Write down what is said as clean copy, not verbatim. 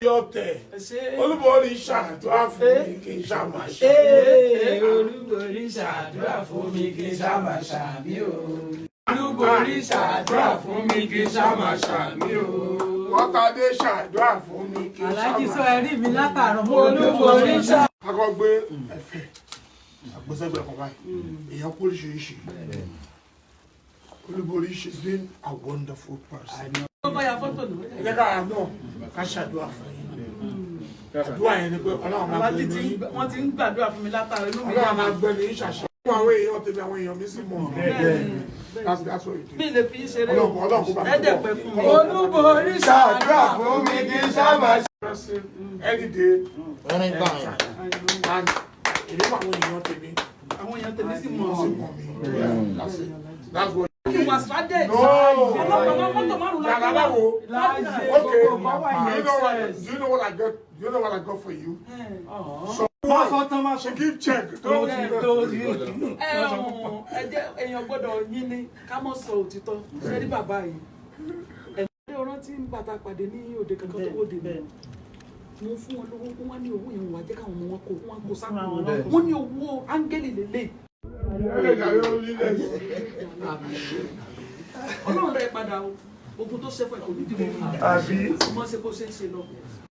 Yote. Olubori ṣàdúrà fún mi kí n ṣá máa ṣe. Olubori ṣàdúrà fún mi kí n ṣá máa ṣàmì o. Olubori ṣàdúrà fún mi kí n ṣá máa ṣàmì o. Wọ́tadé ṣàdúrà fún mi kí n ṣá máa ṣàmì o. Alhaji sọ ẹ̀rí mi látàárọ̀. Olubori ṣàdúrà. Akọ gbé ẹ̀fẹ̀ àgbẹ̀sẹ̀gbẹ̀ kan báyìí. Èèyàn kú oríṣiríṣi. Olubori, she's been a wonderful person. Ẹ jẹ́ ká náà ká ṣàdúrà fún yín. Àdúrà yẹn ni pé Ọlọ́run máa gbé ní. Wọ́n ti ń gbàdúrà fún mi látàárọ̀ inú mi. Ọlọ́run máa gbé ní ìṣàṣẹ. Fún àwọn èèyàn tèmi àwọn èèyàn mi sì mọ̀. That's what it is. Mi lè fi ṣeré. Ọlọ́run kó bá mi Ẹ̀dẹ̀ pẹ̀ fún mi. Olubori ṣàdúrà fún mi kí n ṣá máa ṣe. Any day. Anytime. And ìdí àwọn èèyàn tèmi. Àwọn èèyàn tèmi sì mọ̀. Sì mọ̀ mi. That's it. That's what. Kí wà sádẹ̀. No. Okay. Do you know what I got? Do you know what I got for you? So keep check. Èèyàn gbọ́dọ̀ yín ní ká mọ̀ sọ òtítọ́. Ṣé rí bàbá yìí? Ẹ̀mí ọ̀rọ̀ tí ń bàtà pàdé ní òde kankan tó wòde mi. Mo fún wọn lówó kó wọ́n ní owó yẹn wà jẹ́ káwọn ọmọ wọn kó sáà wọ́n ní owó áńgẹ́lì lélẹ̀. Ọlọ́run rẹ̀ padà o, ogun tó ṣẹ́fọ̀ ẹ̀kọ́ ní dìbò. Àbí. Ọmọ ṣe bó ṣe ń ṣe lọ.